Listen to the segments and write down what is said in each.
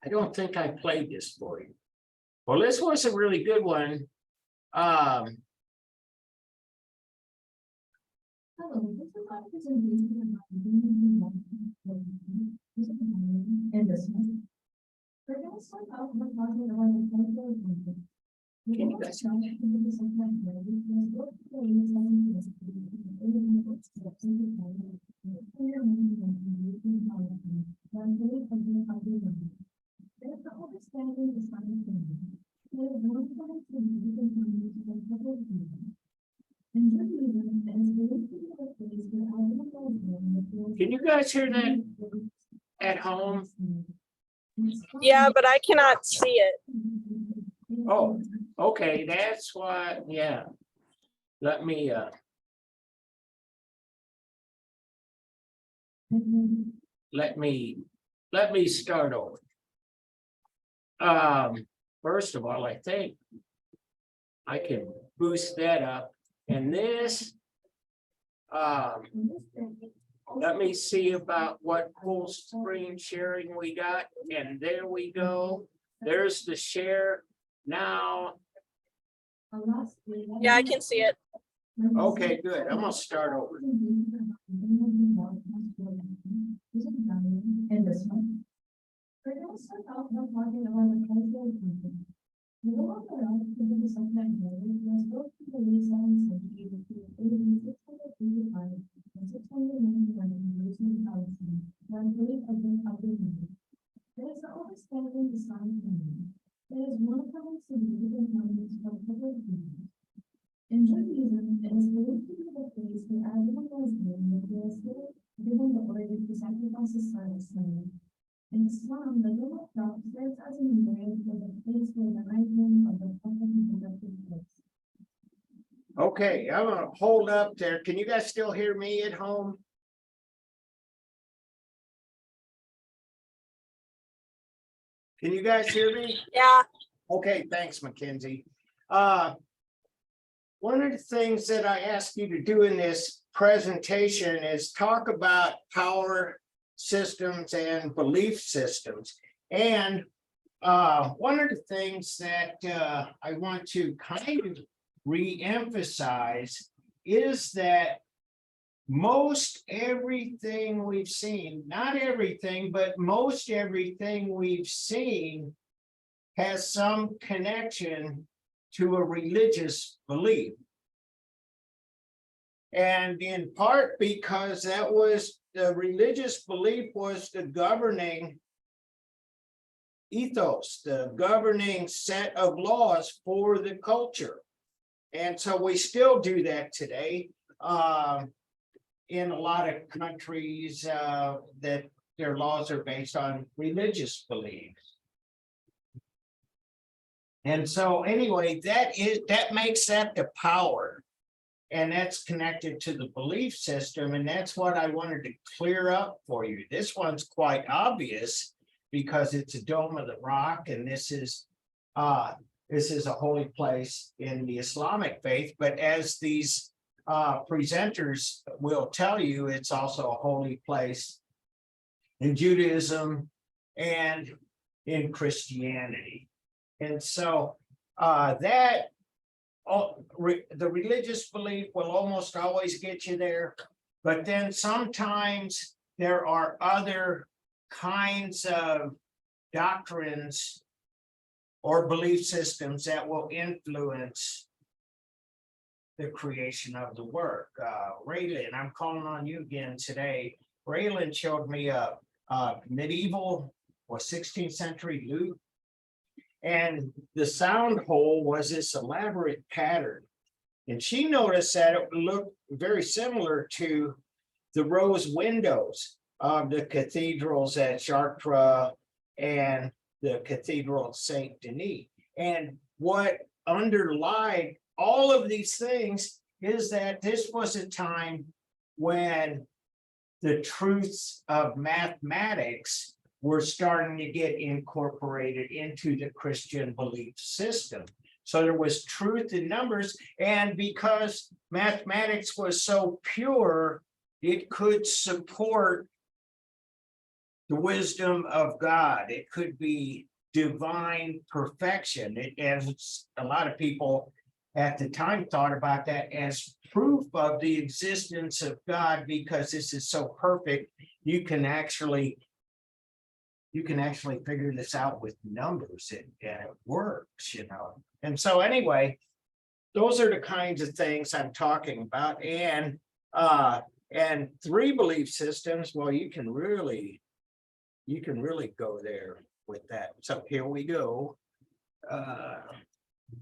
I don't think I played this for you. Well, this was a really good one. Can you guys hear me? Can you guys hear that at home? Yeah, but I cannot see it. Oh, okay, that's why, yeah. Let me start over. First of all, I think I can boost that up, and this let me see about what full screen sharing we got, and there we go. There's the share now. Yeah, I can see it. Okay, good. I'm gonna start over. In Judaism, it is believed to be the place where Adam was born, that was still given the order to sacrifice his son as son. In Islam, the Dome of Rock serves as a memorial for the place where the rising of the Prophet Muhammad took place. Okay, I'm gonna hold up there. Can you guys still hear me at home? Can you guys hear me? Yeah. Okay, thanks, Mackenzie. One of the things that I asked you to do in this presentation is talk about power systems and belief systems. And one of the things that I want to kind of re-emphasize is that most everything we've seen, not everything, but most everything we've seen has some connection to a religious belief. And in part because that was the religious belief was the governing ethos, the governing set of laws for the culture. And so we still do that today in a lot of countries that their laws are based on religious beliefs. And so anyway, that makes that the power, and that's connected to the belief system, and that's what I wanted to clear up for you. This one's quite obvious because it's a Dome of the Rock, and this is a holy place in the Islamic faith. But as these presenters will tell you, it's also a holy place in Judaism and in Christianity. And so the religious belief will almost always get you there, but then sometimes there are other kinds of doctrines or belief systems that will influence the creation of the work. Raylan, I'm calling on you again today. Raylan showed me a medieval or 16th century lute. And the sound hole was this elaborate pattern. And she noticed that it looked very similar to the rose windows of the cathedrals at Chartres and the Cathedral of Saint Denis. And what underlied all of these things is that this was a time when the truths of mathematics were starting to get incorporated into the Christian belief system. So there was truth in numbers, and because mathematics was so pure, it could support the wisdom of God. It could be divine perfection. As a lot of people at the time thought about that as proof of the existence of God, because this is so perfect, you can actually figure this out with numbers, and it works, And so anyway, those are the kinds of things I'm talking about. And three belief systems, well, you can really go there with that. So here we go.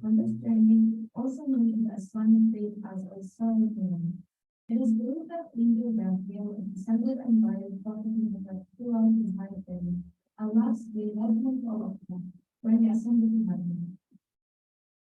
Understanding, also known as Islamic faith as Al-Salafism. It is believed that Hindu Raphael ascended and died properly throughout his lifetime. Allah's way led him to all of them when he ascended to heaven.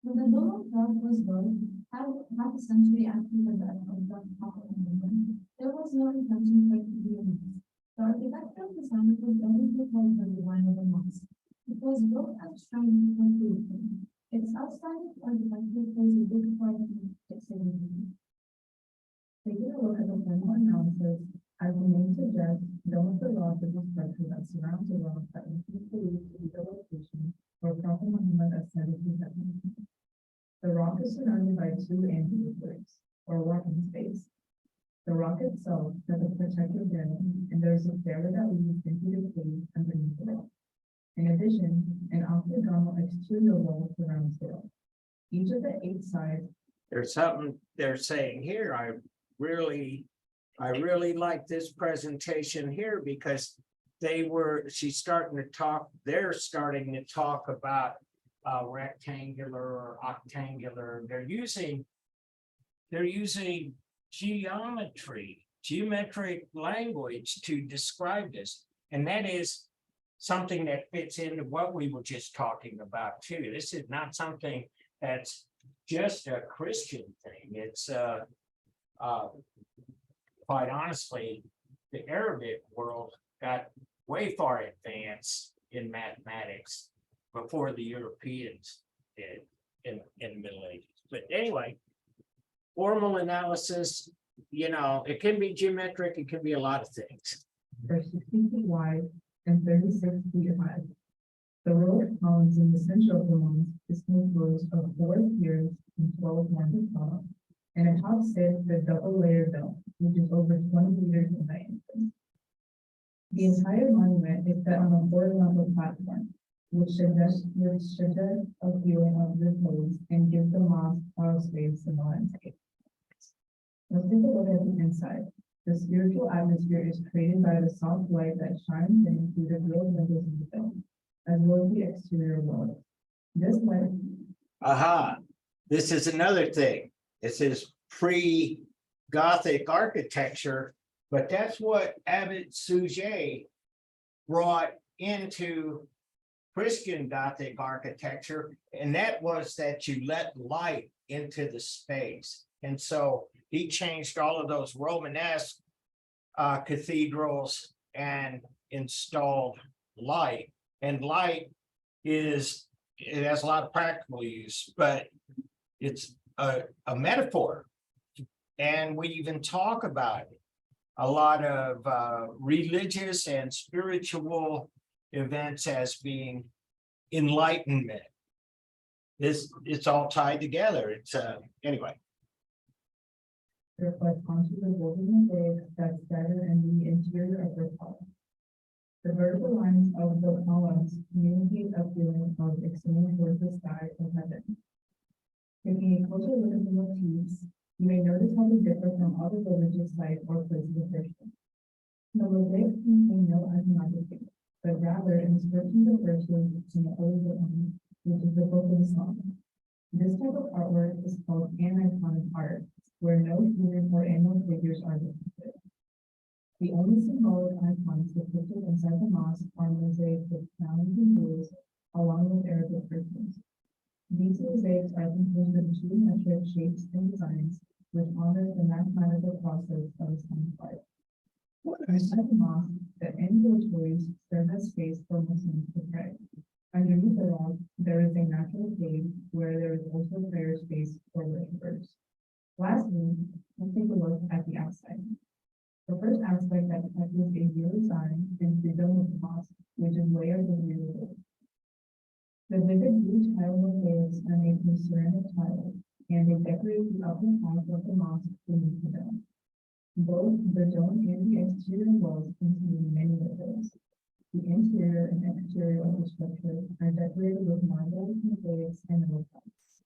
When the dome of God was built, half a century after the death of the Prophet Muhammad, there was no intention for it to be a mosque. The architecture of the Islamic was definitely called the design of a mosque. It was built as shrine for Jerusalem. Its outstanding architecture plays a big part in its significance. Taking a look at the thermal analysis, as the name suggests, dome of the rock is a structure that surrounds a rock that is believed to be the location where Prophet Muhammad ascended to heaven. The rock is surrounded by two anti-earthquakes, or walking space. The rock itself has a protective dome, and there is a stairway that leads into the cave underneath the rock. In addition, an octagonal exterior wall surrounds the rock. Each of the 8 sides. There's something they're saying here. I really like this presentation here, because they're starting to talk about rectangular or octangular. They're using geometric language to describe this, and that is something that fits into what we were just talking about too. This is not something that's just a Christian thing. It's quite honestly, the Arabic world got way far advanced in mathematics before the Europeans did in the Middle Ages. But anyway, formal analysis, it can be geometric, it can be a lot of things. They're 16 feet wide and 36 feet high. The row of columns in the center of the mosque is composed of 4 piers and 12 marble top, and atop sits the double-layered dome, which is over 20 meters in diameter. The entire monument is set on a horizontal platform, which suggests a feeling of repose and gives the mosque auto space in the landscape. Let's take a look at the inside. The spiritual atmosphere is created by the soft light that shines in through the grilled windows of the dome, as well as the exterior walls. This light. This is another thing. This is pre-Gothic architecture, but that's what Abbot Suger brought into Christian Gothic architecture, and that was that you let light into the space. And so he changed all of those Romanesque cathedrals and installed light. And light it has a lot of practical use, but it's a metaphor. And we even talk about it. A lot of religious and spiritual events as being enlightenment. It's all tied together. It's anyway. Reflect onto the woven mosaic that's scattered in the interior of the column. The vertical lines of the columns communicate a feeling of extending towards the sky of heaven. Taking a closer look at the motifs, you may notice how they differ from other religious sites or places of worship. The mosaics contain no iconography, but rather inscriptions of verses in the Holy Quran, which is the book of Islam. This type of artwork is called aniconic art, where no human or animal figures are depicted. The only symbolic icons depicted inside the mosque are mosaics with crowns and jewels, along with Arabic verses. These mosaics are composed of geometric shapes and designs, which honors the mathematical process of Islamic art. Inside the mosque, the ambulatories serve as space for Muslims to pray. Underneath the rock, there is a natural cave where there is also prayer space for worshippers. Lastly, let's take a look at the outside. The first aspect that touches a real sign is the dome of The vivid blue tile of waves are made from ceramic tile, and they decorate the upper half of the mosque beneath the dome. Both the dome and the exterior walls contain many windows. The interior and exterior of the structure are decorated with marble, mosaics, and mosaics.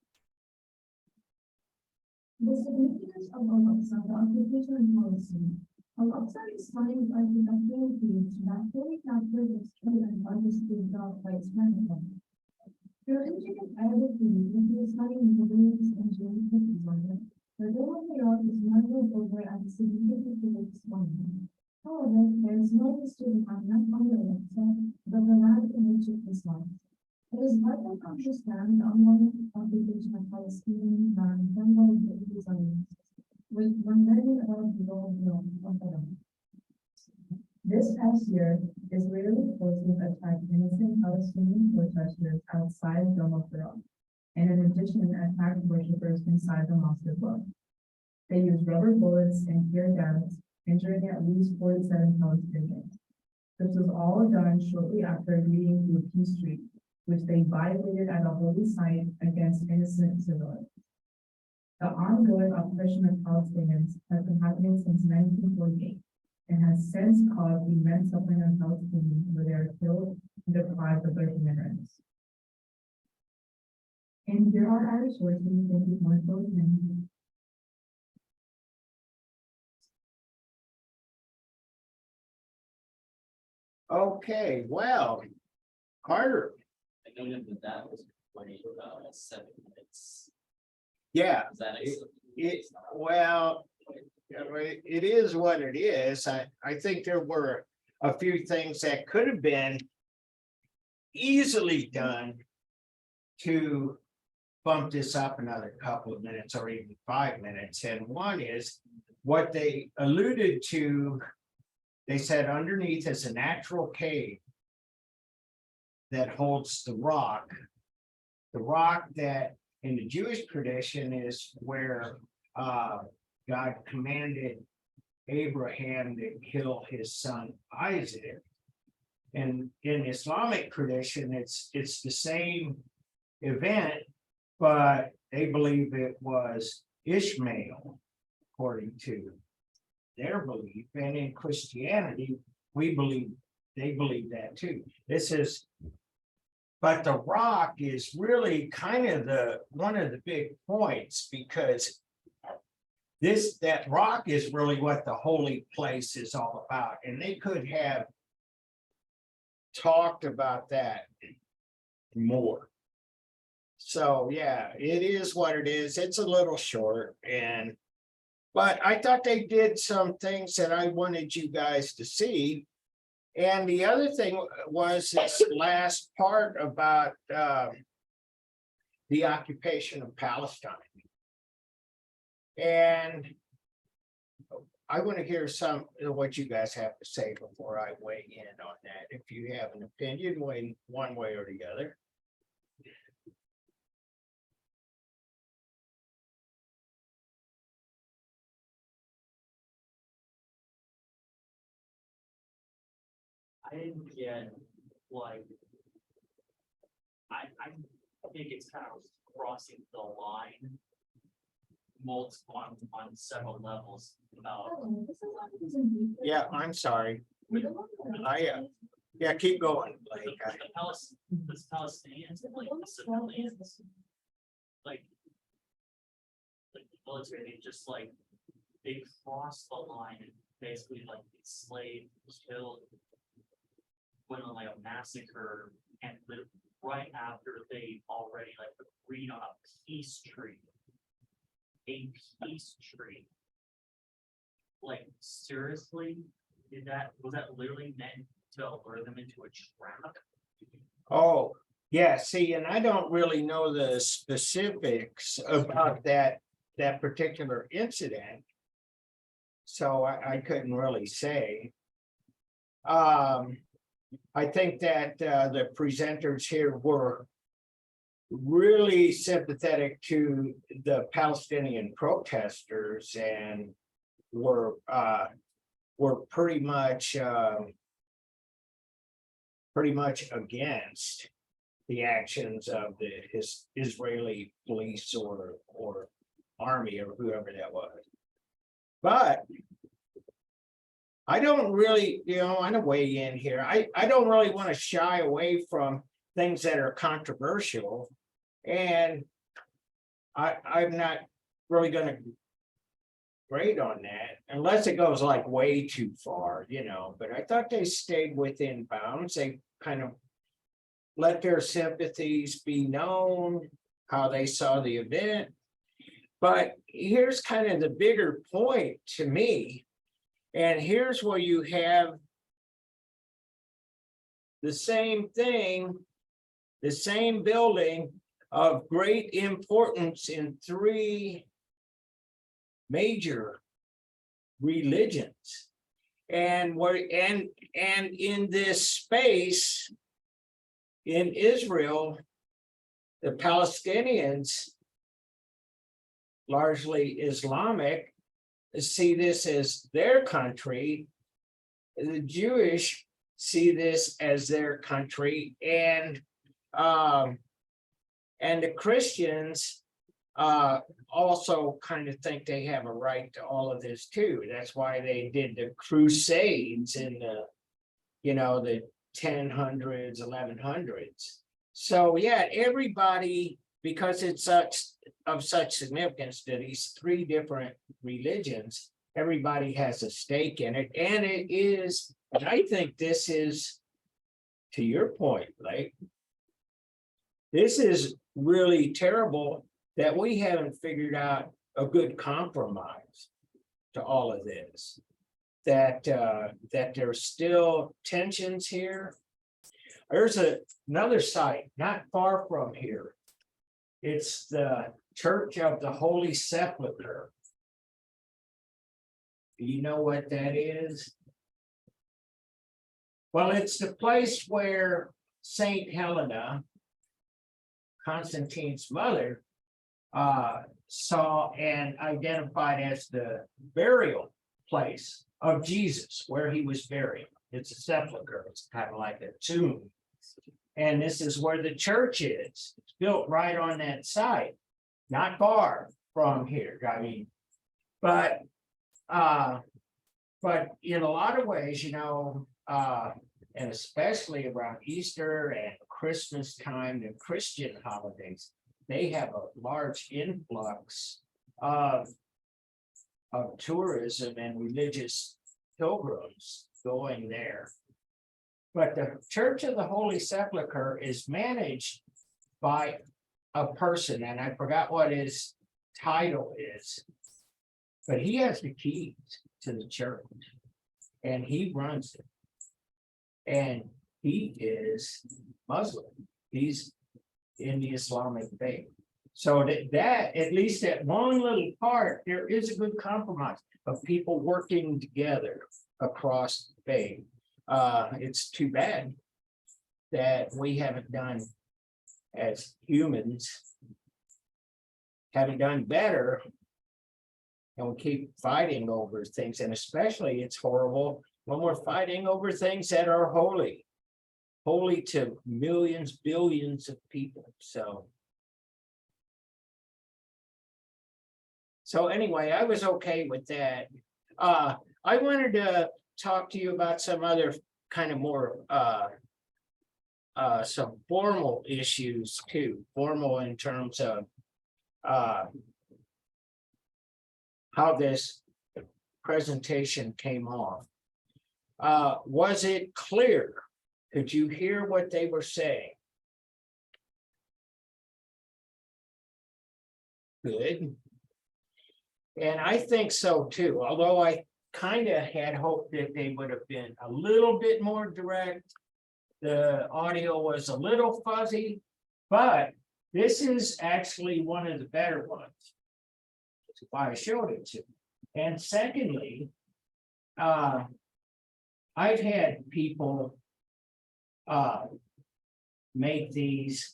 The significance of Al-Aqsa, the occupation and policy. Al-Aqsa is stunning architectural feats that fully capture the skill and artistry brought by its management. Their intricate Arabic weave into stunning buildings and geometric design. The dome of the rock is marbled over and significantly expanded. However, there is no history behind not only Al-Aqsa, but the land in which it was once. It is vital to understand the ongoing occupation of Palestinian land done by the designers, when learning about the role of the land. This past year, Israeli forces attacked innocent Palestinian protesters outside Dome of the Rock, and in addition attacked worshippers inside the mosque as well. They used rubber bullets and tear gas, injuring at least 47 Palestinians. This was all done shortly after agreeing to a peace treaty, which they violated at a holy site against innocent civilians. The ongoing oppression of Palestinians has been happening since 1948 and has since caused immense suffering of Palestinians where they are killed and deprived of their human rights. And here are our sources. Thank you for listening. Okay, well, Carter, I noted that was 7 minutes. yeah, Is that well, it is what it is. I think there were a few things that could have been easily done to bump this up another couple of minutes or even 5 minutes. And one is what they alluded to. They said underneath is a natural cave that holds the rock that in the Jewish tradition is where God commanded Abraham to kill his son Isaac. And in Islamic tradition, it's the same event, but they believe it was Ishmael, according to their belief. And in Christianity, they believe that too. But the rock is really kind of one of the big points, because that rock is really what the holy place is all about. And they could have talked about that more. So yeah, it is what it is. It's a little short, but I thought they did some things that I wanted you guys to see. And the other thing was this last part about the occupation of Palestine. And I want to hear some of what you guys have to say before I weigh in on that. If you have an opinion, one way or the other. I didn't get like I think it's kind of crossing the line on several levels about Yeah, I'm sorry. Yeah, keep going. the Palestinians and like the civilians, like the military, they crossed the line and basically like enslaved, killed, went on like a massacre, and right after they already like agreed on a peace treaty. Like seriously, was that literally meant to lure them into a trap? Oh, yeah, see, and I don't really know the specifics about that particular incident. So I couldn't really say. I think that the presenters here were really sympathetic to the Palestinian protesters and were pretty much against the actions of the Israeli police or army or whoever that was. But I don't really, I'm gonna weigh in here. I don't really want to shy away from things that are controversial. And I'm not really gonna grade on that unless it goes like way too far, but I thought they stayed within bounds. They kind of let their sympathies be known, how they saw the event. But here's kind of the bigger point to me. And here's where you have the same thing, the same building of great importance in three major religions. And in this space in Israel, the Palestinians, largely Islamic, see this as their country. The Jewish see this as their country, and the Christians also kind of think they have a right to all of this too. That's why they did the Crusades in the 1000s, 1100s. So yeah, everybody, because it's of such significance to these three different religions, everybody has a stake in it. And it is, and I think this is, to your point, like, this is really terrible that we haven't figured out a good compromise to all of this. That there's still tensions here. There's another site not far from here. It's the Church of the Holy Sepulchre. Do you know what that is? Well, it's the place where Saint Helena, Constantine's mother, saw and identified as the burial place of Jesus, where he was buried. It's a sepulcher. It's kind of like a tomb. And this is where the church is. It's built right on that site, not far from here. I mean, but in a lot of ways, and especially around Easter and Christmas time and Christian holidays, they have a large influx of tourism and religious pilgrims going there. But the Church of the Holy Sepulchre is managed by a person, and I forgot what his title is, but he has the keys to the church, and he runs it. And he is Muslim. He's in the Islamic faith. So that at least that one little part, there is a good compromise of people working together across faith. It's too bad that we haven't done, as humans, haven't done better, and we keep fighting over things. And especially it's horrible when we're fighting over things that are holy to millions, billions of people. So anyway, I was okay with that. I wanted to talk to you about some other kind of more some formal issues too, formal in terms of how this presentation came off. Was it clear? Could you hear what they were saying? Good. And I think so too, although I kind of had hoped that they would have been a little bit more direct. The audio was a little fuzzy, but this is actually one of the better ones. That's why I showed it to you. And secondly, I've had people make these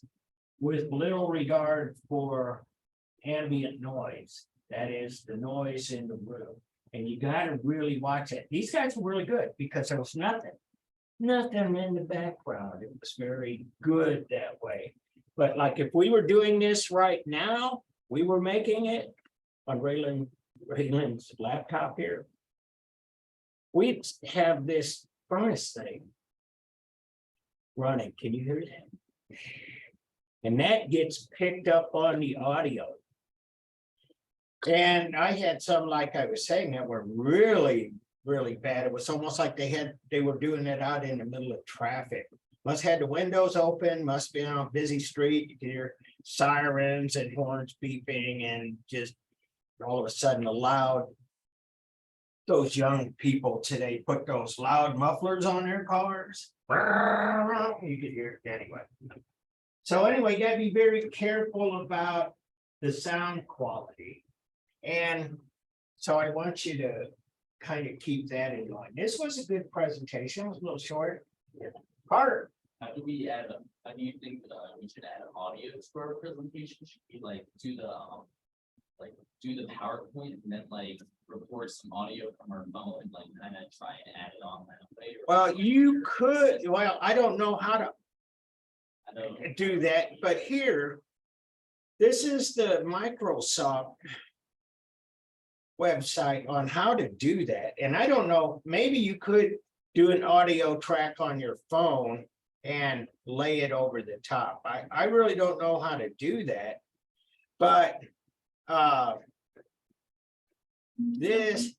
with little regard for ambient noise. That is the noise in the room. And you got to really watch it. These guys were really good because there was nothing. nothing in the background. It was very good that way. But like if we were doing this right now, we were making it on Raylan's laptop here. We'd have this furnace thing running. Can you hear that? And that gets picked up on the audio. And I had some, like I was saying, that were really, really bad. It was almost like they were doing it out in the middle of traffic. Must have the windows open, must be on a busy street. You can hear sirens and horns beeping and just all of a sudden a loud. Those young people today put those loud mufflers on their cars. You could hear it anyway. So anyway, you gotta be very careful about the sound quality. And so I want you to kind of keep that in mind. This was a good presentation, it was a little short. Carter, How do you think we should add audio to our presentation? Should we like do the PowerPoint and then like record some audio from our phone and like kind of try and add it on that way? well, you could, well, I don't know how to I don't do that, but here, this is the Microsoft website on how to do that. And I don't know, maybe you could do an audio track on your phone and lay it over the top. I really don't know how to do that. But this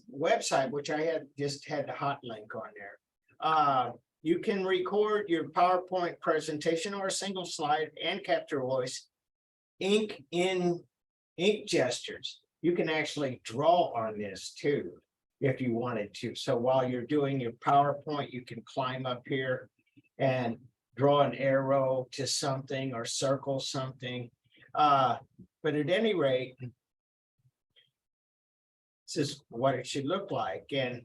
website, which I had just had the hot link on there, you can record your PowerPoint presentation or a single slide and capture voice, ink gestures. You can actually draw on this too, if you wanted to. So while you're doing your PowerPoint, you can climb up here and draw an arrow to something or circle something. But at any rate, this is what it should look like. And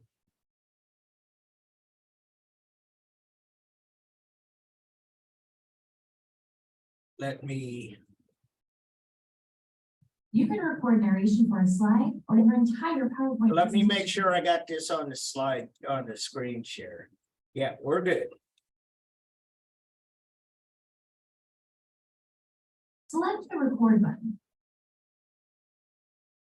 let me, You can record narration for a slide or your entire PowerPoint. let me make presentation. sure I got this on the slide, on the screen share. Yeah, we're good. Select the record button.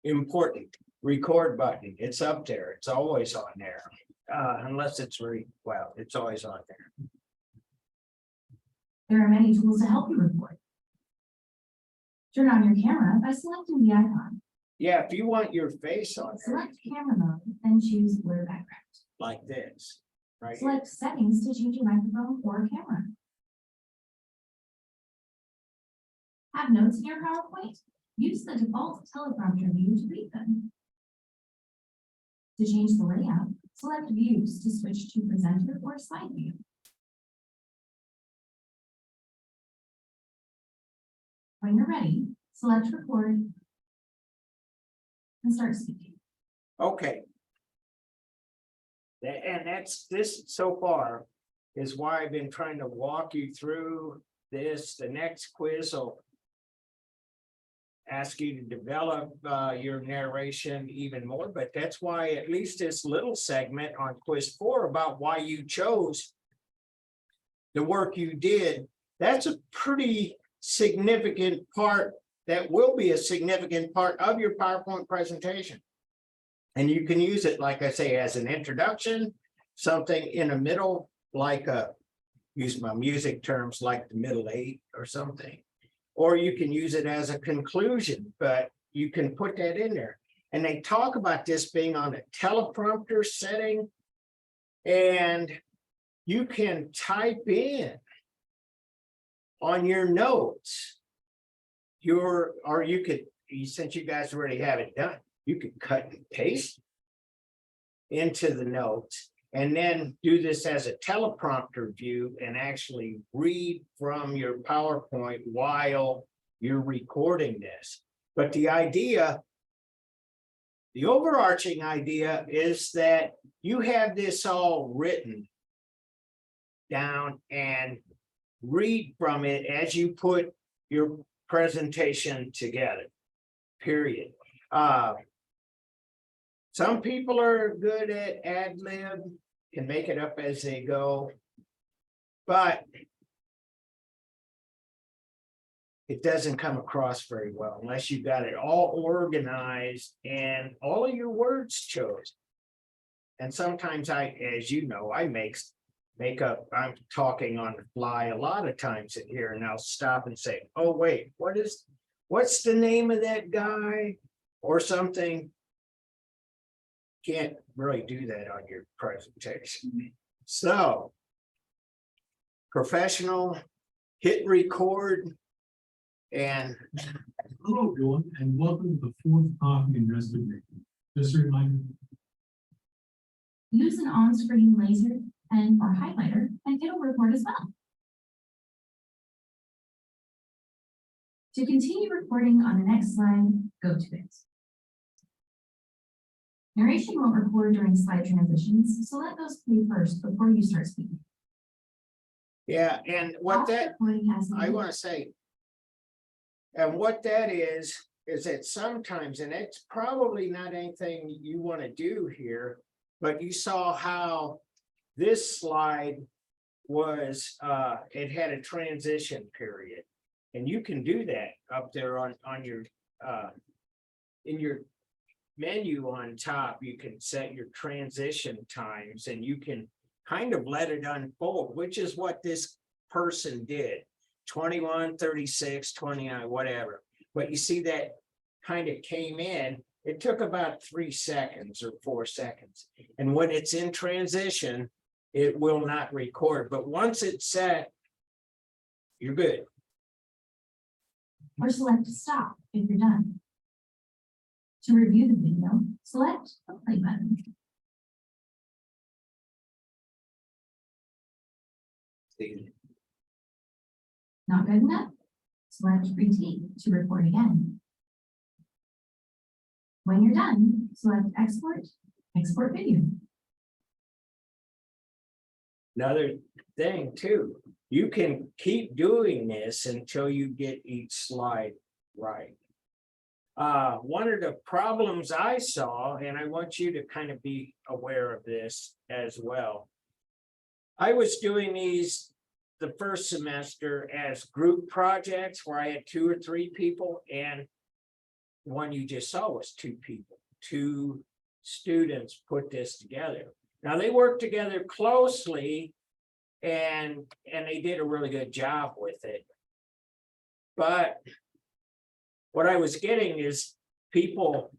Important, record button. It's up there. It's always on there. Unless it's well, it's always on there. There are many tools to help you record. Turn on your camera by selecting the icon. Yeah, if you want your face on there, Select camera mode, then choose blur background. like this, right? here. Select settings to change your microphone or camera. Have notes in your PowerPoint? Use the default teleprompter view to read them. To change the layout, select views to switch to presenter or slide view. When you're ready, select record and start speaking. Okay. And that's this so far is why I've been trying to walk you through this. The next quiz will ask you to develop your narration even more, but that's why at least this little segment on quiz 4 about why you chose the work you did, that's a pretty significant part. That will be a significant part of your PowerPoint presentation. And you can use it, like I say, as an introduction, something in the middle, like use my music terms, like the middle 8 or something. Or you can use it as a conclusion, but you can put that in there. And they talk about this being on a teleprompter setting. And you can type in on your notes, or you could, since you guys already have it done, you could cut and paste into the notes and then do this as a teleprompter view and actually read from your PowerPoint while you're recording this. But the idea, the overarching idea is that you have this all written down and read from it as you put your presentation together, period. Some people are good at ad lib can make it up as they go. But it doesn't come across very well unless you got it all organized and all of your words chosen. And sometimes as you know, I make up, I'm talking on the fly a lot of times in here, and I'll stop and say, oh, wait, what's the name of that guy or something? Can't really do that on your presentation. So professional, hit record, and Hello, everyone, and welcome to the fourth coffee investigation. Just a reminder, Use an on-screen laser pen or highlighter and it'll record as well. To continue recording on the next slide, go to it. Narration won't record during slide transitions, so let those play first before you start speaking. yeah, and what All that, recording has I want to say, and what that is that sometimes, and it's probably not anything you want to do here, but you saw how this slide was, it had a transition period. And you can do that up there on your, in your menu on top, you can set your transition times and you can kind of let it unfold, which is what this person did. 21, 36, 29, whatever. But you see that kind of came in, it took about 3 seconds or 4 seconds. And when it's in transition, it will not record. But once it's set, you're good. Or select stop if you're done. To review the video, select the play button. Not good enough? Select repeat to record again. When you're done, select export, export video. Another thing too, you can keep doing this until you get each slide right. One of the problems I saw, and I want you to kind of be aware of this as well. I was doing these the first semester as group projects where I had 2 or 3 people, and the one you just saw was 2 people, 2 students put this together. Now they worked together closely and they did a really good job with it. But what I was getting is people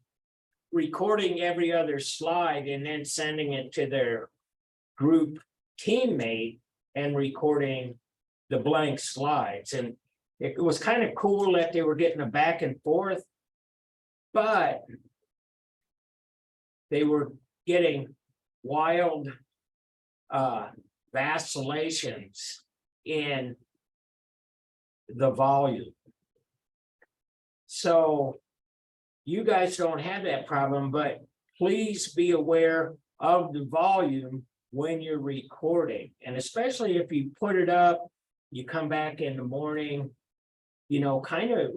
recording every other slide and then sending it to their group teammate and recording the blank slides. And it was kind of cool that they were getting a back and forth, but they were getting wild vacillations in the volume. So you guys don't have that problem, but please be aware of the volume when you're recording. And especially if you put it up, you come back in the morning, you know, kind of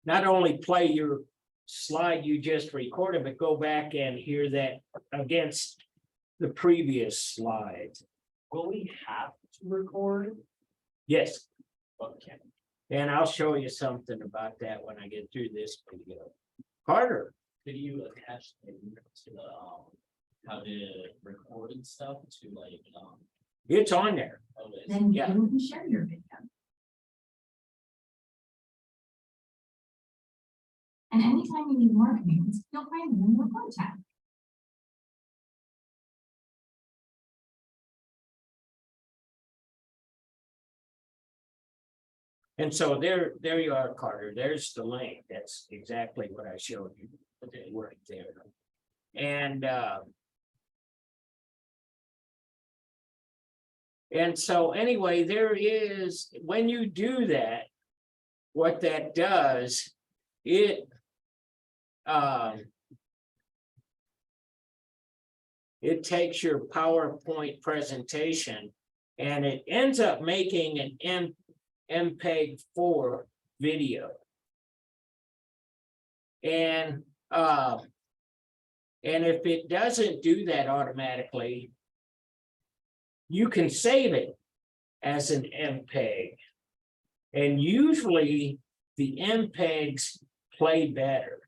not only play your slide you just recorded, but go back and hear that against the previous slide. Will we have to record? Yes, Okay. and I'll show you something about that when I get through this video. Carter, Could you attach the to the how to record and stuff to like it's on there. oh, it's- Then Yeah. you can share your video. And anytime you need more commands, you'll find them in the record tab. And so there you are, Carter. There's the link. That's exactly what I showed you. Okay, right there. And so anyway, there is, when you do that, what that does, it takes your PowerPoint presentation and it ends up making an MPEG-4 video. And if it doesn't do that automatically, you can save it as an MPEG. And usually the MPEGs play better.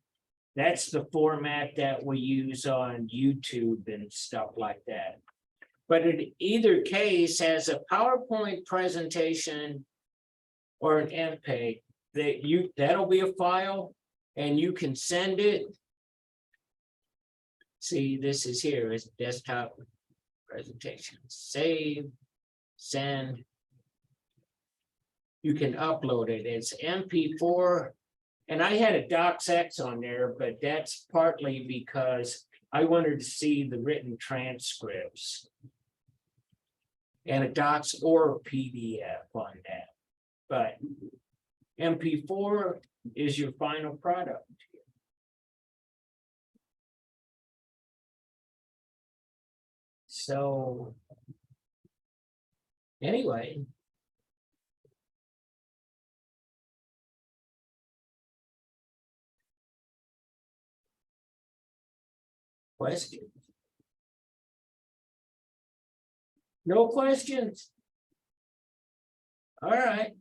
That's the format that we use on YouTube and stuff like that. But in either case, as a PowerPoint presentation or an MPEG, that'll be a file and you can send it. See, this is here, is desktop presentation. Save, send. You can upload it. It's MP4. And I had a DocX on there, but that's partly because I wanted to see the written transcripts. And a docs or PDF on that. But MP4 is your final product. So anyway. Questions? No questions? All right.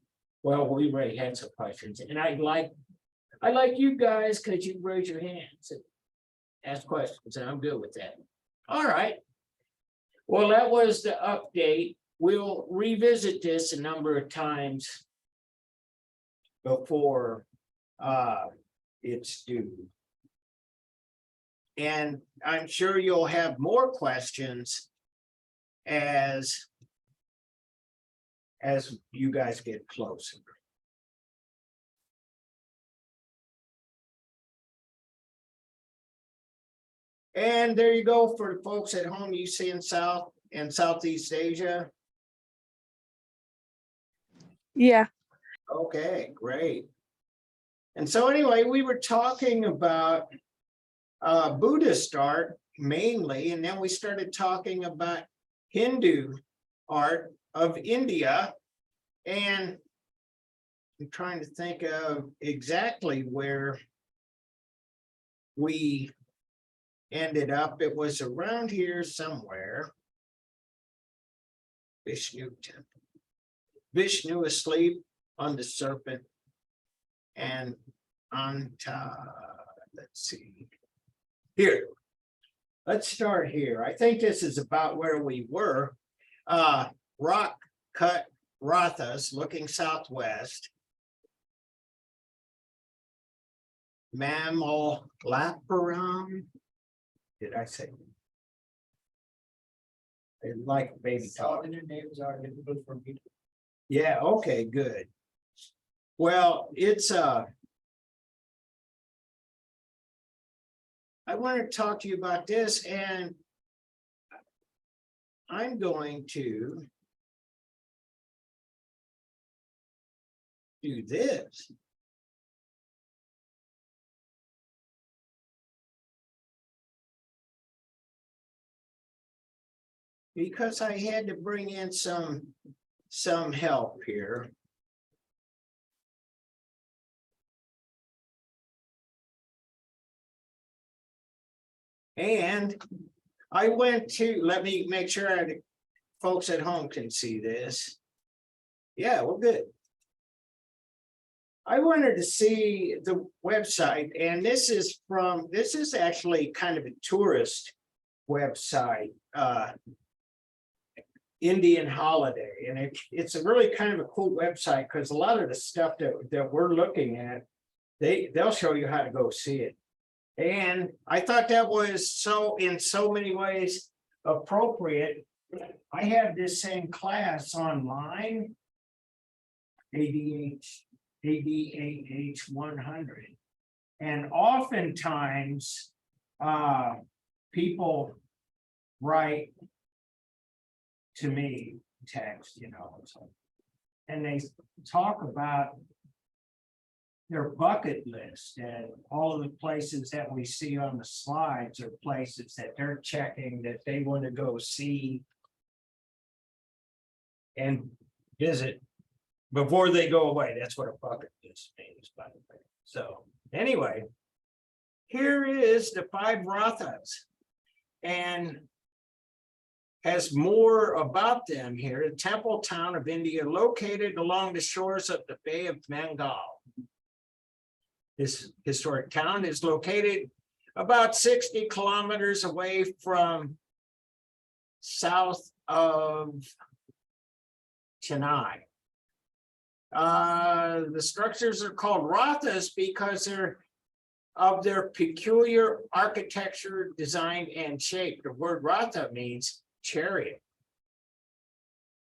Well, we already had some questions, and I like you guys because you raise your hands and ask questions, and I'm good with that. All right. Well, that was the update. We'll revisit this a number of times before it's due. And I'm sure you'll have more questions as you guys get closer. And there you go for the folks at home. You see in South and Southeast Asia. Yeah. Okay, great. And so anyway, we were talking about Buddhist art mainly, and then we started talking about Hindu art of India. And I'm trying to think of exactly where we ended up. It was around here somewhere. Vishnu temple. Vishnu asleep on the serpent. And on top, let's see. Here. Let's start here. I think this is about where we were. Rock cut rathas looking southwest. Mammalapuram. Did I say? I like baby talk. Names are difficult for me. Yeah, okay, good. Well, it's I want to talk to you about this, and I'm going to do this. Because I had to bring in some help here. And I went to, let me make sure folks at home can see this. Yeah, we're good. I wanted to see the website, and this is actually kind of a tourist website, Indian Holiday. And it's a really kind of a cool website because a lot of the stuff that we're looking at, they'll show you how to go see it. And I thought that was in so many ways appropriate. I have this same class online, ADAH 100. And oftentimes people write to me text, and they talk about their bucket list, and all of the places that we see on the slides are places that they're checking that they want to go see and visit before they go away. That's what a bucket list means, by the way. So anyway, here is the 5 rathas. And has more about them here. The temple town of India, located along the shores of the Bay of Bengal. This historic town is located about 60 kilometers away from south of Chennai. The structures are called rathas because they're of their peculiar architecture, design, and shape. The word ratha means chariot.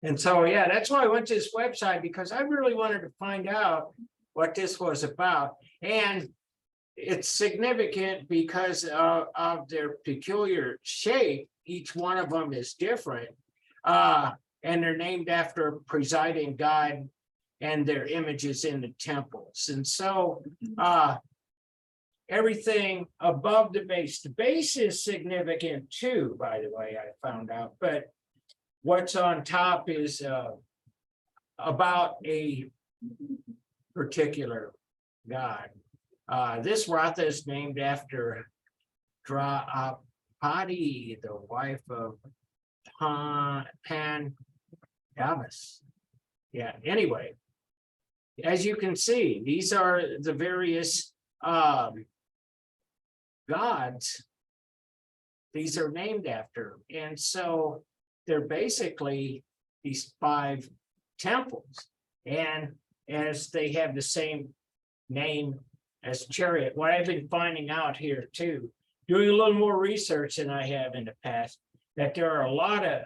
And so, yeah, that's why I went to this website, because I really wanted to find out what this was about. And it's significant because of their peculiar shape. Each one of them is different. And they're named after a presiding god and their images in the temples. And so everything above the base is significant too, by the way, I found out. But what's on top is about a particular god. This Ratha is named after Draupadi, the wife of Pandavas. Yeah, anyway, as you can see, these are the various gods these are named after. And so they're basically these 5 temples. And as they have the same name as chariot, what I've been finding out here too, doing a little more research than I have in the past, that there are a lot of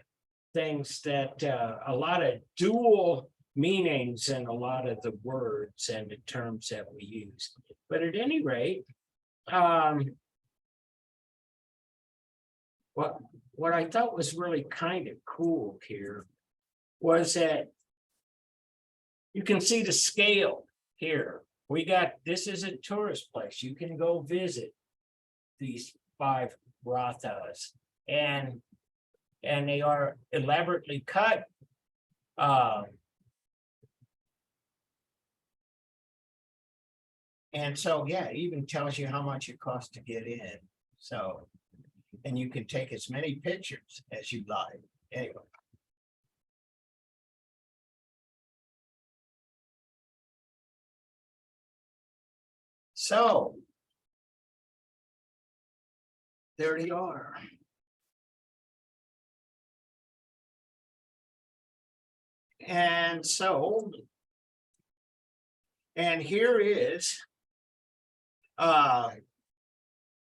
things that, a lot of dual meanings in a lot of the words and the terms that we use. But at any rate, what I thought was really kind of cool here was that you can see the scale here. This is a tourist place. You can go visit these 5 rathas, and they are elaborately cut. And so, yeah, it even tells you how much it costs to get in. So, and you can take as many pictures as you like. Anyway. So, there they are. And so, and here is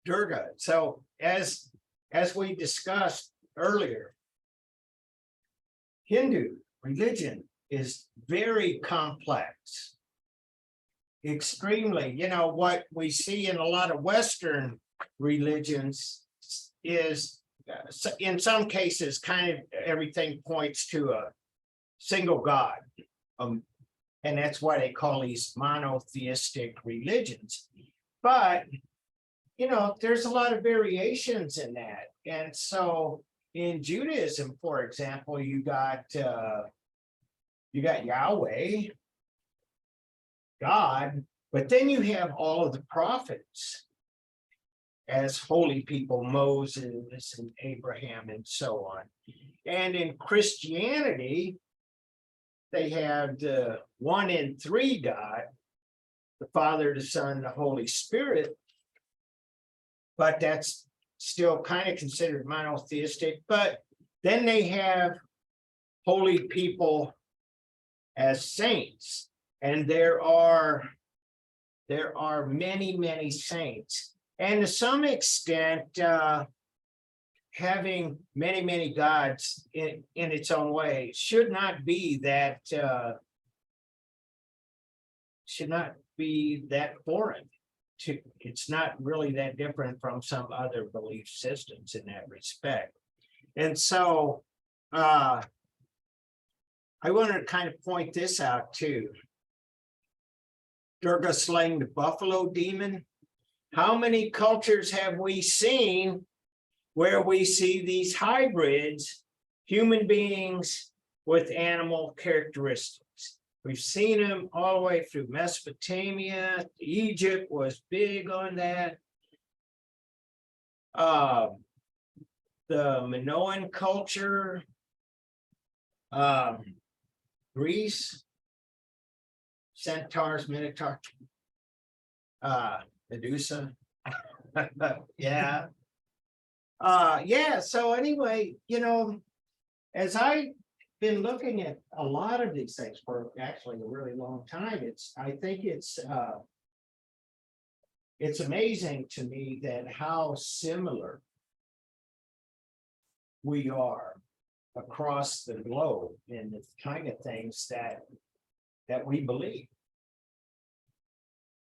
Durga. So as we discussed earlier, Hindu religion is very complex. Extremely, what we see in a lot of Western religions is, in some cases, kind of everything points to a single God. And that's why they call these monotheistic religions. But, there's a lot of variations in that. And so in Judaism, for example, you got Yahweh, God, but then you have all of the prophets as holy people, Moses and Abraham and so on. And in Christianity, they have the 1 in 3 God, the Father, the Son, the Holy Spirit, but that's still kind of considered monotheistic. But then they have holy people as saints, and there are many, many saints. And to some extent, having many, many gods in its own way should not be that foreign. It's not really that different from some other belief systems in that respect. And so I wanted to kind of point this out too. Durga slaying the buffalo demon. How many cultures have we seen where we see these hybrids, human beings with animal characteristics? We've seen them all the way through Mesopotamia. Egypt was big on that. the Minoan culture, Greece, centaurs, minotaur, Medusa. Yeah. Yeah, so anyway, as I've been looking at a lot of these things for actually a really long time, I think it's amazing to me that how similar we are across the globe in the kind of things that we believe.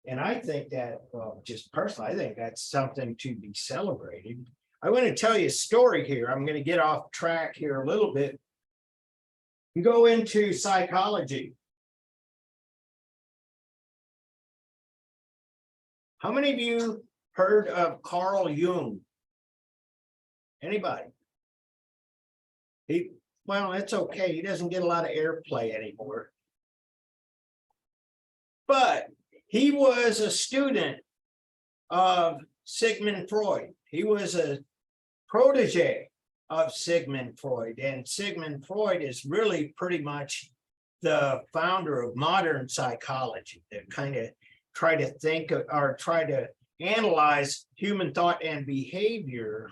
And I think that, well, just personally, I think that's something to be celebrated. I want to tell you a story here. I'm going to get off track here a little bit. You go into psychology. How many of you heard of Carl Jung? Anybody? Well, it's okay. He doesn't get a lot of airplay anymore. But he was a student of Sigmund Freud. He was a protege of Sigmund Freud, and Sigmund Freud is really pretty much the founder of modern psychology that kind of try to think of, or try to analyze human thought and behavior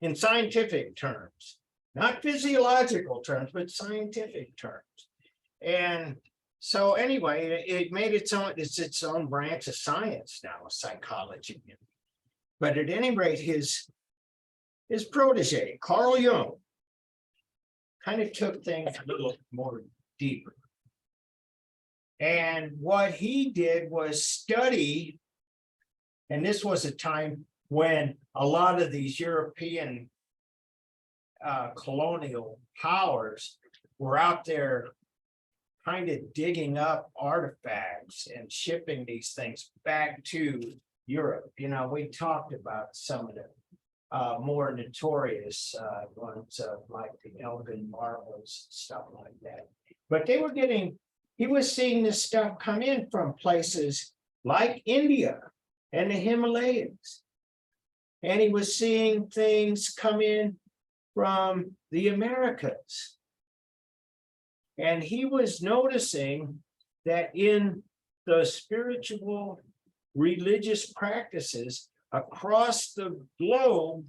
in scientific terms, not physiological terms, but scientific terms. And so anyway, it made its own branch of science now, psychology. But at any rate, his protege, Carl Jung, kind of took things a little more deeper. And what he did was study, and this was a time when a lot of these European colonial powers were out there kind of digging up artifacts and shipping these things back to Europe. We talked about some of the more notorious ones, like the Elgin marbles, stuff like that. But he was seeing this stuff come in from places like India and the Himalayas. And he was seeing things come in from the Americas. And he was noticing that in the spiritual religious practices across the globe,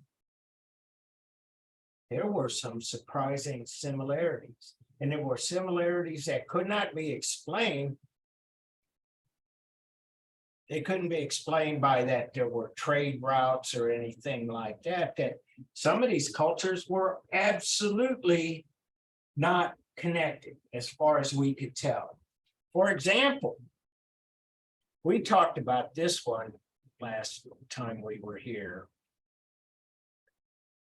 there were some surprising similarities. And there were similarities that could not be explained. They couldn't be explained by that there were trade routes or anything like that, that some of these cultures were absolutely not connected as far as we could tell. For example, we talked about this one last time we were here,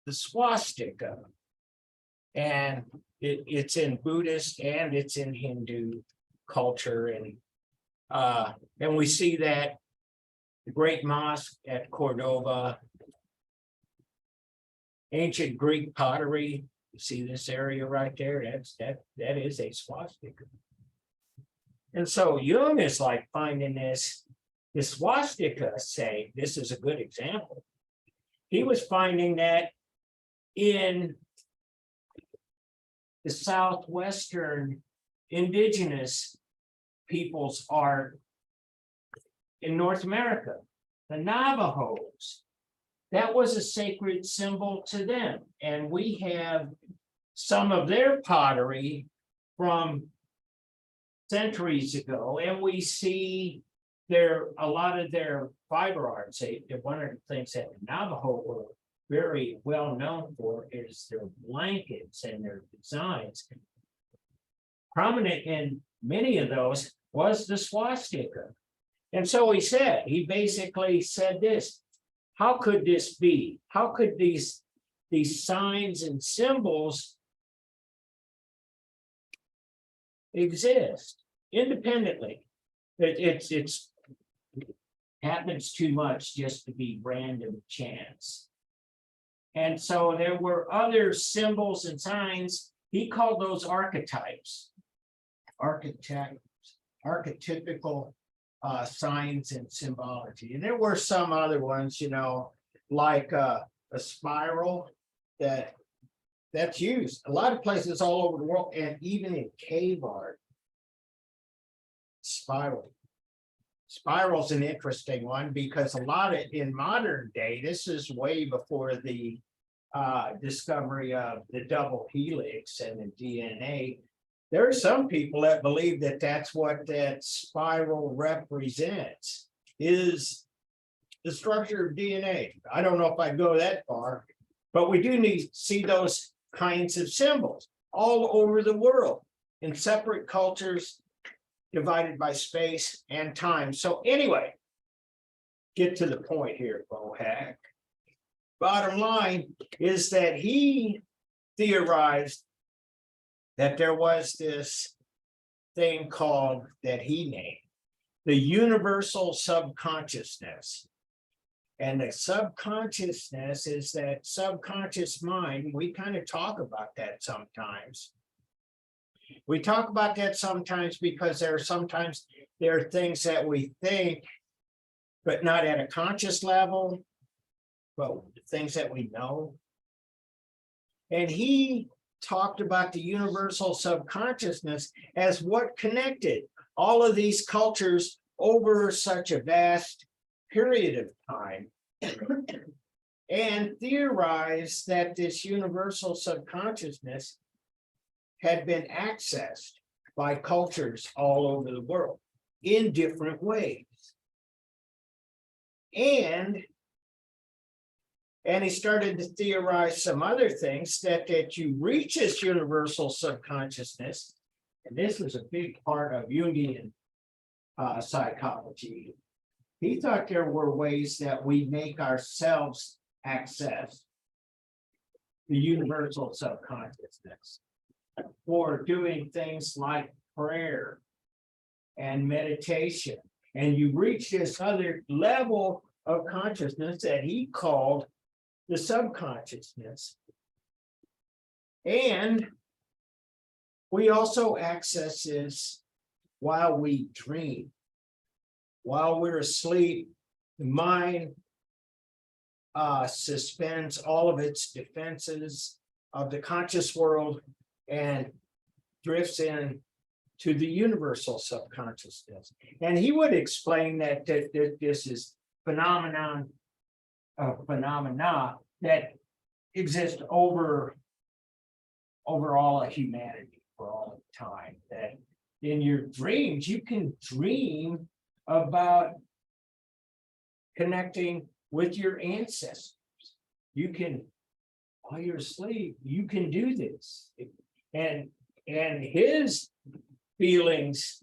the swastika. And it's in Buddhist and it's in Hindu culture. And we see that the Great Mosque at Cordova, ancient Greek pottery. You see this area right there? That is a swastika. And so Jung is like finding this swastika, say, this is a good example. He was finding that in the Southwestern indigenous people's art in North America, the Navajos, that was a sacred symbol to them. And we have some of their pottery from centuries ago, and we see a lot of their fiber arts. One of the things that the Navajo were very well known for is their blankets and their designs. Prominent in many of those was the swastika. And so he basically said this: how could this be? How could these signs and symbols exist independently? It happens too much just to be random chance. And so there were other symbols and signs. He called those archetypes, archetypical signs and symbology. And there were some other ones, like a spiral. that's used a lot of places all over the world, and even in cave art. Spiral. Spiral's an interesting one because a lot of in modern day, this is way before the discovery of the double helix and the DNA. There are some people that believe that that's what that spiral represents, is the structure of DNA. I don't know if I'd go that far, but we do need to see those kinds of symbols all over the world in separate cultures divided by space and time. So anyway, get to the point here, Bohack. Bottom line is that he theorized that there was this thing called, that he named, the universal subconsciousness. And the subconsciousness is that subconscious mind. We kind of talk about that sometimes. We talk about that sometimes because there are things that we think, but not at a conscious level, but things that we know. And he talked about the universal subconsciousness as what connected all of these cultures over such a vast period of time, and theorized that this universal subconsciousness had been accessed by cultures all over the world in different ways. And he started to theorize some other things, that you reach this universal subconsciousness, and this was a big part of Jungian psychology. He thought there were ways that we make ourselves access the universal subconsciousness for doing things like prayer and meditation. And you reach this other level of consciousness that he called the subconsciousness. And we also access this while we dream. While we're asleep, the mind suspends all of its defenses of the conscious world and drifts in to the universal subconsciousness. And he would explain that this is phenomena that exist over all of humanity for all of time. That in your dreams, you can dream about connecting with your ancestors. You can, while you're asleep, you can do this. And his feelings,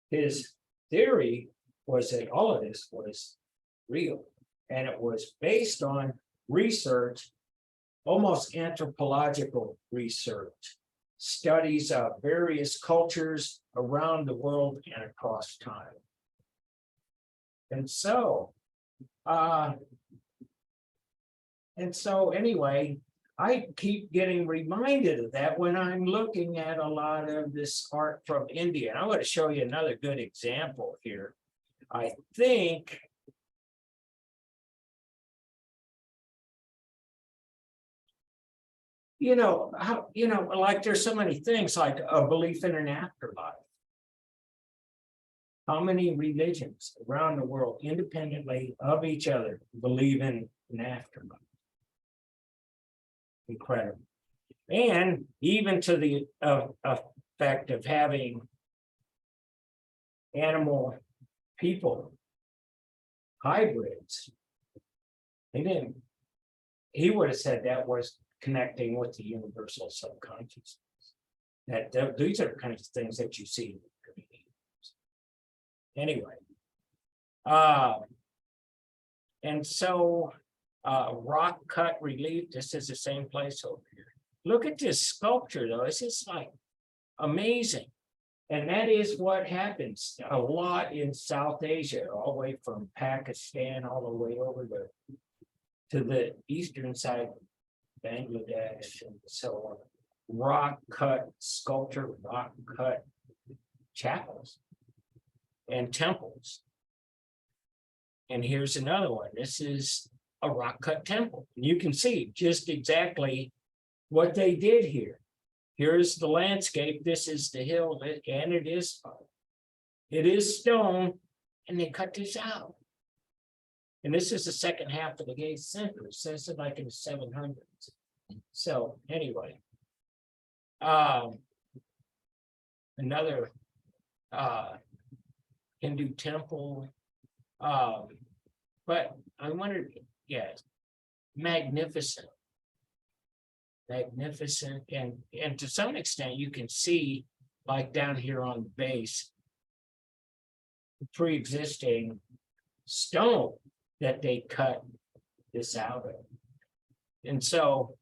his theory was that all of this was real. And it was based on research, almost anthropological research, studies of various cultures around the world and across time. And so anyway, I keep getting reminded of that when I'm looking at a lot of this art from India. And I want to show you another good example here. I think like there's so many things like a belief in an afterlife. How many religions around the world, independently of each other, believe in an afterlife? Incredible. And even to the effect of having animal people hybrids. He would have said that was connecting with the universal subconsciousness. That these are the kinds of things that you see. Anyway, and so rock cut relief. This is the same place over here. Look at this sculpture, though. It's just like amazing. And that is what happens a lot in South Asia, all the way from Pakistan, all the way over to the eastern side, Bangladesh, and so on. Rock cut sculpture, rock cut chapels and temples. And here's another one. This is a rock cut temple. You can see just exactly what they did here. Here's the landscape. This is the hill, and it is stone, and they cut this out. And this is the second half of the 8th century. It says it like in the 700s. So anyway, another Hindu temple. But I wondered, yes, magnificent. Magnificent, and to some extent you can see, like down here on the base, the pre-existing stone that they cut this out of. And so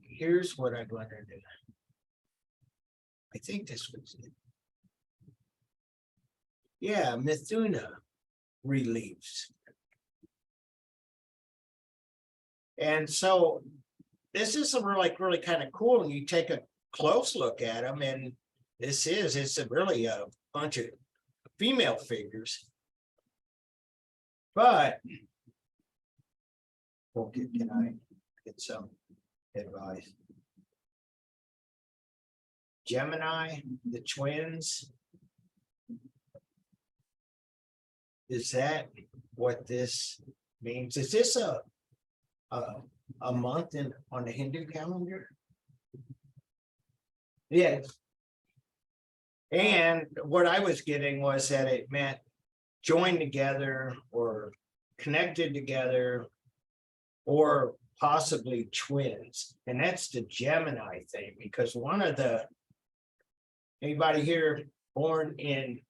here's what I'd like to do. I think this was it. Yeah, Mithuna reliefs. And so this is really kind of cool. And you take a close look at them, and it's really a bunch of female figures. But can I get some advice? Gemini, the twins. Is that what this means? Is this a month on the Hindu calendar? Yes. And what I was getting was that it meant joined together or connected together or possibly twins. And that's the Gemini thing, because anybody here born in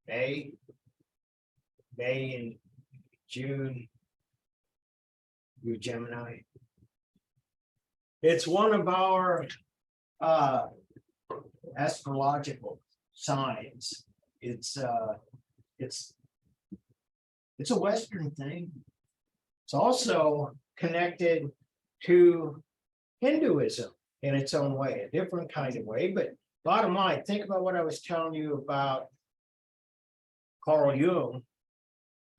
May and June, you Gemini. It's one of our astrological signs. It's a Western thing. It's also connected to Hinduism in its own way, a different kind of way. But bottom line, think about what I was telling you about Carl Jung,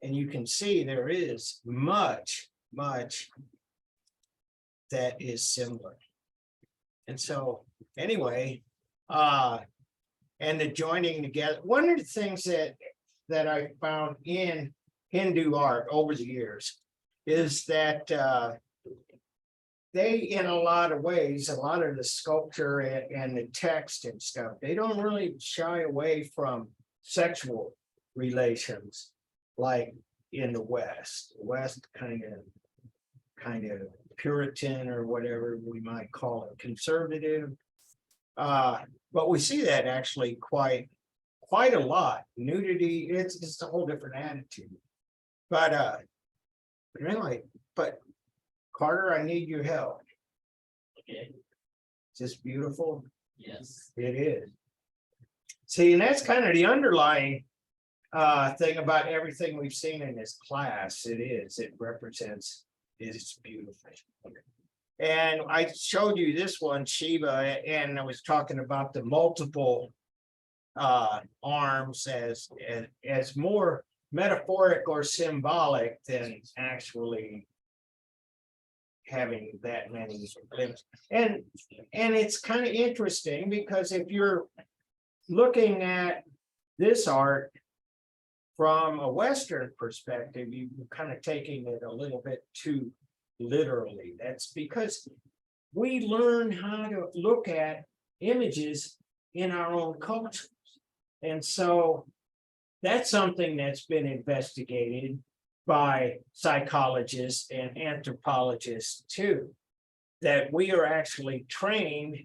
and you can see there is much that is similar. And so anyway, and the joining together, one of the things that I found in Hindu art over the years is that they, in a lot of ways, a lot of the sculpture and the text and stuff, they don't really shy away from sexual relations like in the West. The West kind of Puritan, or whatever we might call it, conservative. But we see that actually quite a lot. Nudity, it's a whole different attitude. But anyway, but Carter, I need your help. Okay, Is this beautiful? yes. It is. See, and that's kind of the underlying thing about everything we've seen in this class. It represents, it's beautiful. And I showed you this one, Shiva, and I was talking about the multiple arms as more metaphoric or symbolic than actually having that many limbs. And it's kind of interesting, because if you're looking at this art from a Western perspective, you're kind of taking it a little bit too literally. That's because we learn how to look at images in our own cultures. And so that's something that's been investigated by psychologists and anthropologists too, that we are actually trained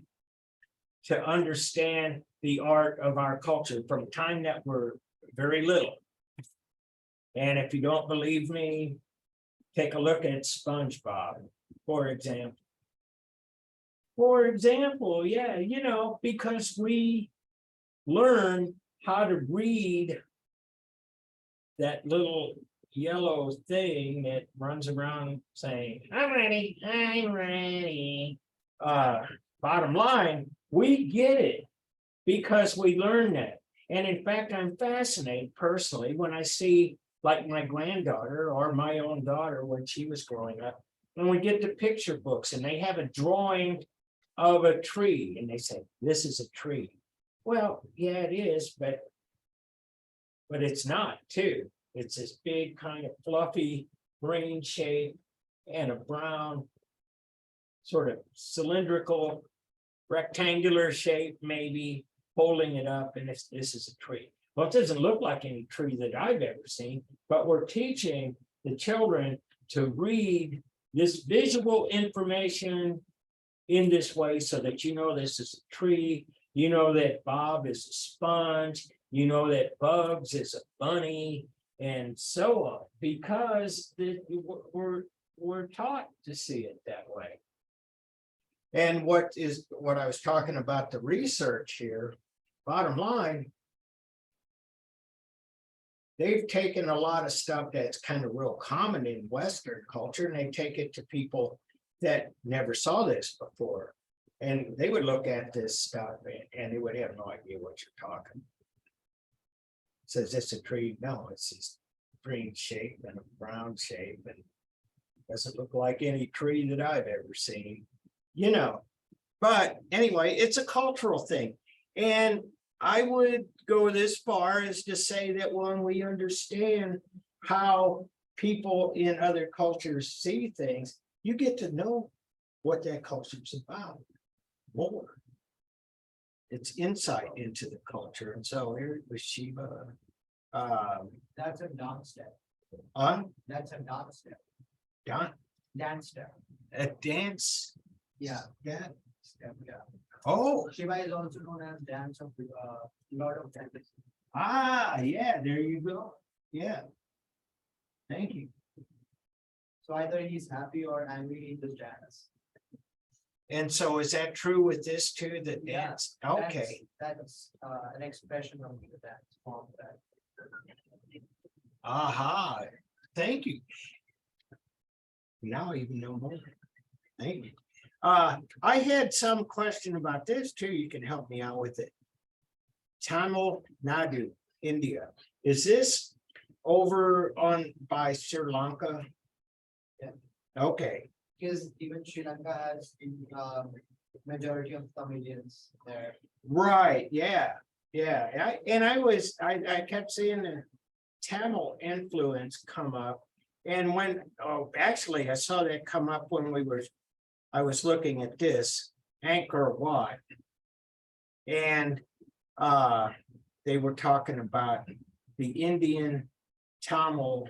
to understand the art of our culture from time that we're very little. And if you don't believe me, take a look at SpongeBob, for example. Yeah, because we learn how to read that little yellow thing that runs around saying, I'm ready. Bottom line, we get it. because we learn that. And in fact, I'm fascinated personally when I see like my granddaughter or my own daughter when she was growing up. When we get the picture books and they have a drawing of a tree and they say, this is a tree. Well, yeah, it is, but it's not too. It's this big kind of fluffy green shape and a brown sort of cylindrical rectangular shape, maybe holding it up, and this is a tree. Well, it doesn't look like any tree that I've ever seen, but we're teaching the children to read this visual information in this way so that you know this is a tree, you know that Bob is a sponge, you know that Bugs is a bunny, and so on, because we're taught to see it that way. And what I was talking about, the research here, bottom line, they've taken a lot of stuff that's kind of real common in Western culture, and they take it to people that never saw this before. And they would look at this stuff and they would have no idea what you're talking. Says it's a tree. No, it's this green shape and a brown shape, and doesn't look like any tree that I've ever seen, you know. But anyway, it's a cultural thing. And I would go this far as to say that when we understand how people in other cultures see things, you get to know what that culture is about more. It's insight into the culture. And so here was Shiva. That's a dance step. That's a dance step. Dance step. a dance. Yeah. Yeah. Step, yeah. Oh, Shiva is also known as dance of Lord of Fantasy. yeah, there you go. Yeah. Thank you. So either he's happy or angry in this dance. And so is that true with this too, that Yeah, dance? Okay. That's an expression of the dance form that. Aha, thank you. Now I even know more. Thank you. I had some question about this too. You can help me out with it. Tamil Nadu, India. Is this over on by Sri Lanka? Yeah. Okay. Because even Sri Lanka has majority of Tamilians there. Right, yeah, yeah. I kept seeing the Tamil influence come up. And actually I saw that come up when I was looking at this Angkor Wat. And they were talking about the Indian Tamil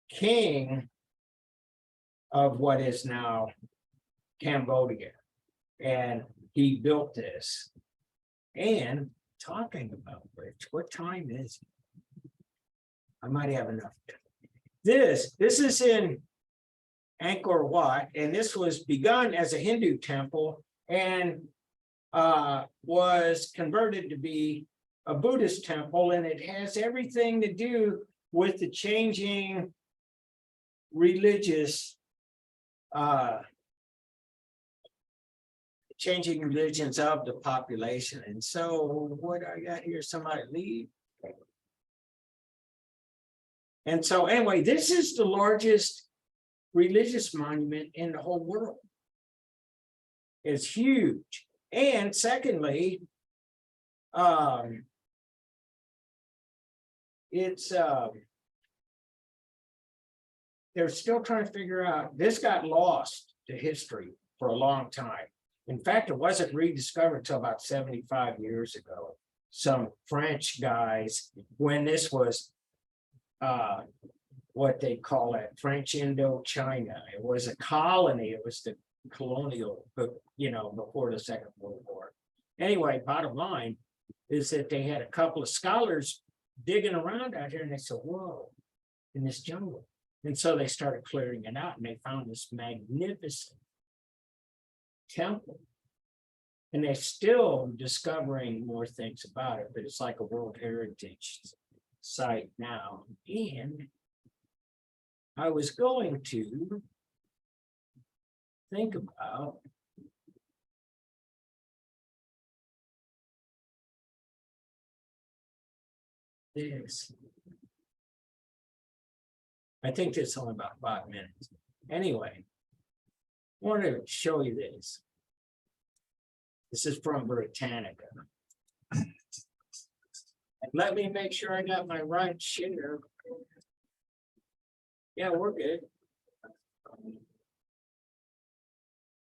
king of what is now Cambodia. And he built this. And talking about which, what time is it? I might have enough. This is in Angkor Wat, and this was begun as a Hindu temple and was converted to be a Buddhist temple, and it has everything to do with the changing religious changing religions of the population. And so what I got here, somebody leave. And so anyway, this is the largest religious monument in the whole world. It's huge. And secondly, they're still trying to figure out, this got lost to history for a long time. In fact, it wasn't rediscovered until about 75 years ago. Some French guys, when this was what they call it, French Indochina. It was a colony. It was the colonial, before the Second World War. Anyway, bottom line is that they had a couple of scholars digging around out here, and they said, whoa, in this jungle. And so they started clearing it out, and they found this magnificent temple. And they're still discovering more things about it, but it's like a World Heritage site now. And I was going to think about this. I think it's only about 5 minutes. Anyway, I wanted to show you this. This is from Britannica. And let me make sure I got my right share. Yeah, we're good.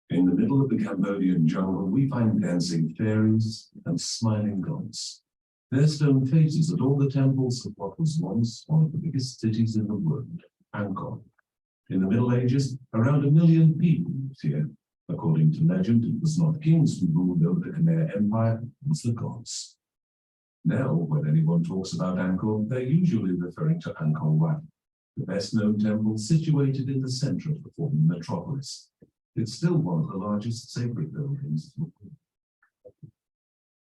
In the middle of the Cambodian jungle, we find dancing fairies and smiling gods. Their stone faces at all the temples of what was once one of the biggest cities in the world, Angkor. In the Middle Ages, around 1 million people lived here. According to legend, it was not kings who ruled over the Khmer Empire, it was the gods. Now, when anyone talks about Angkor, they're usually referring to Angkor Wat, the best-known temple situated in the center of the former metropolis. It's still one of the largest sacred buildings in the world.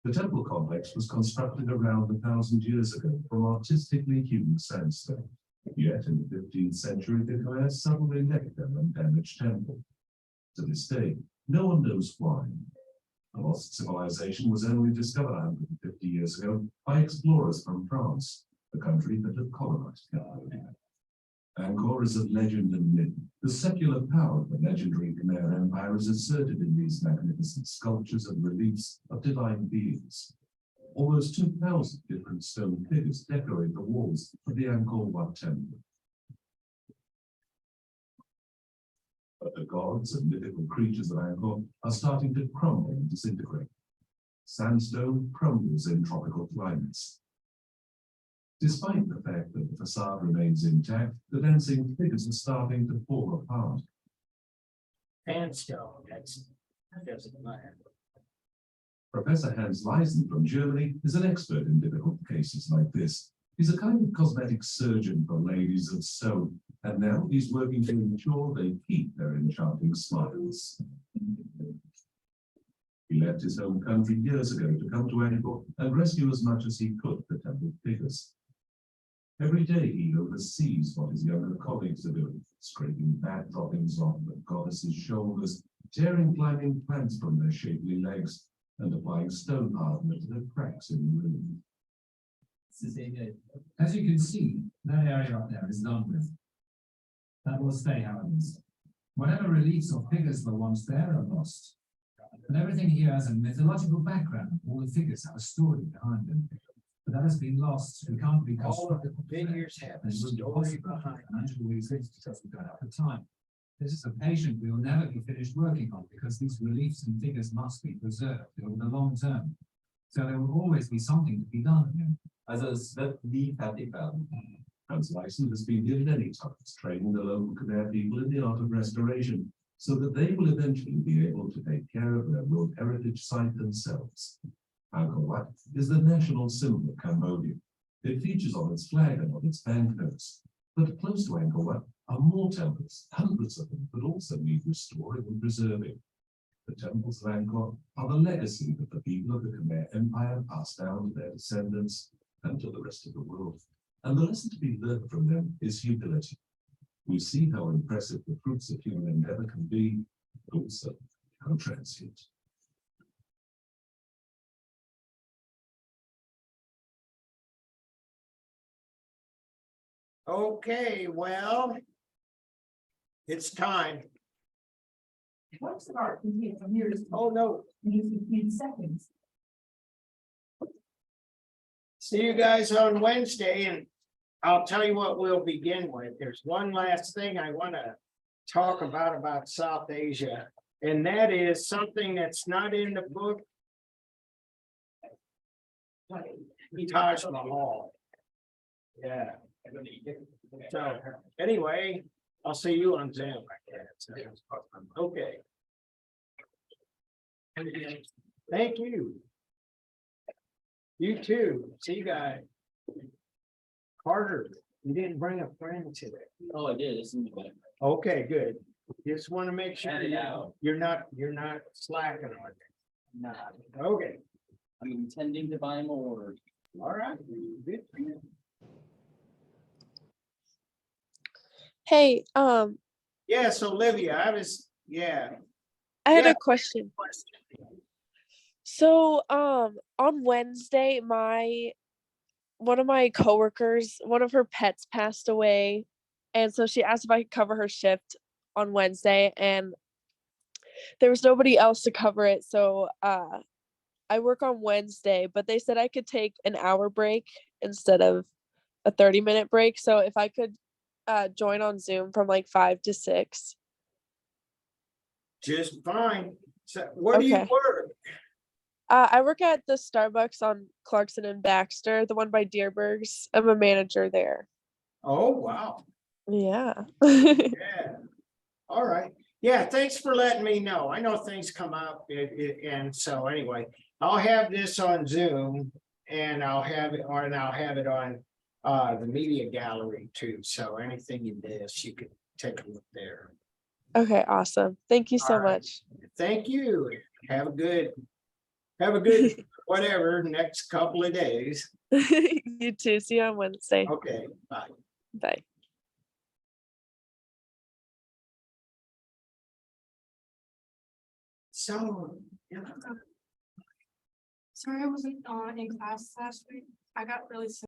The temple complex was constructed around 1,000 years ago from artistically hewn sandstone. Yet in the 15th century, the Khmer suddenly left them undamaged temple. To this day, no one knows why. The lost civilization was only discovered 150 years ago by explorers from France, the country that had colonized Cambodia. Angkor is a legend and myth. The secular power of the legendary Khmer Empire is asserted in these magnificent sculptures and reliefs of divine beings. Almost 2,000 different stone figures decorate the walls of the Angkor Wat temple. But the gods and mythical creatures of Angkor are starting to crumble and disintegrate. Sandstone crumbles in tropical climates. Despite the fact that the facade remains intact, the dancing figures are starting to fall apart. Sandstone, that doesn't matter. Professor Hans Leisen from Germany is an expert in difficult cases like this. He's a kind of cosmetic surgeon for ladies of stone, and now he's working to ensure they keep their enchanting smiles. He left his home country years ago to come to Angkor and rescue as much as he could the temple figures. Every day he oversees what his younger colleagues are doing, scraping bad droppings off the goddess's shoulders, tearing climbing plants from their shapely legs, and applying stone hardener to the cracks in the room. As you can see, that area up there is done with. That will stay how it is. Whatever reliefs or figures were once there are lost. And everything here has a mythological background. All the figures have a story behind them. But that has been lost. We can't be All of the figures have a story behind. Until we exist because we don't have the time. This is a patient we will never be finished working on because these reliefs and figures must be preserved over the long term. So there will always be something to be done here. Also es wird nie fertig werden. Hans Leisen has been here many times, training the local Khmer people in the art of restoration, so that they will eventually be able to take care of their World Heritage Site themselves. Angkor Wat is the national symbol of Cambodia. It features on its flag and on its banknotes. But close to Angkor Wat are more temples, hundreds of them, that also need restoring and preserving. The temples of Angkor are the legacy that the people of the Khmer Empire passed down to their descendants and to the rest of the world. And the lesson to be learned from them is humility. We see how impressive the fruits of human endeavor can be, but also how transient. Okay, well, it's time. What's the art from here to? Oh, no. In seconds. See you guys on Wednesday, and I'll tell you what we'll begin with. There's one last thing I want to talk about South Asia, and that is something that's not in the book. Taj Mahal. Yeah. So anyway, I'll see you on Zoom. Okay. Thank you. You too. See you guys. Carter, you didn't bring a friend today. Oh, I did. It's in the back. Okay, good. Just want to make sure Cut it out. you're not slacking on it. Nah, Okay, I'm intending to buy more. all right. Good for you. Hey, Yes, Olivia, I had Yeah. a question. So, on Wednesday, my one of my coworkers, one of her pets passed away, and so she asked if I could cover her shift on Wednesday, and there was nobody else to cover it, so I work on Wednesday, but they said I could take an hour break instead of a 30-minute break. So if I could join on Zoom from like 5 to 6. Just fine. So where do you Okay. work? I work at the Starbucks on Clarkson and Baxter, the one by Deerberg's. I'm a manager there. Oh, wow. Yeah. Yeah. All right. Yeah, thanks for letting me know. I know things come up and so anyway, I'll have this on Zoom and I'll have it on the media gallery too. So anything you miss, you can take a look there. Okay, awesome. Thank you so All right. much. Thank you. Have a good whatever next couple of days. You too. See you on Wednesday. Okay, bye. Bye. So, yeah. Sorry I wasn't in class last week. I got really sick.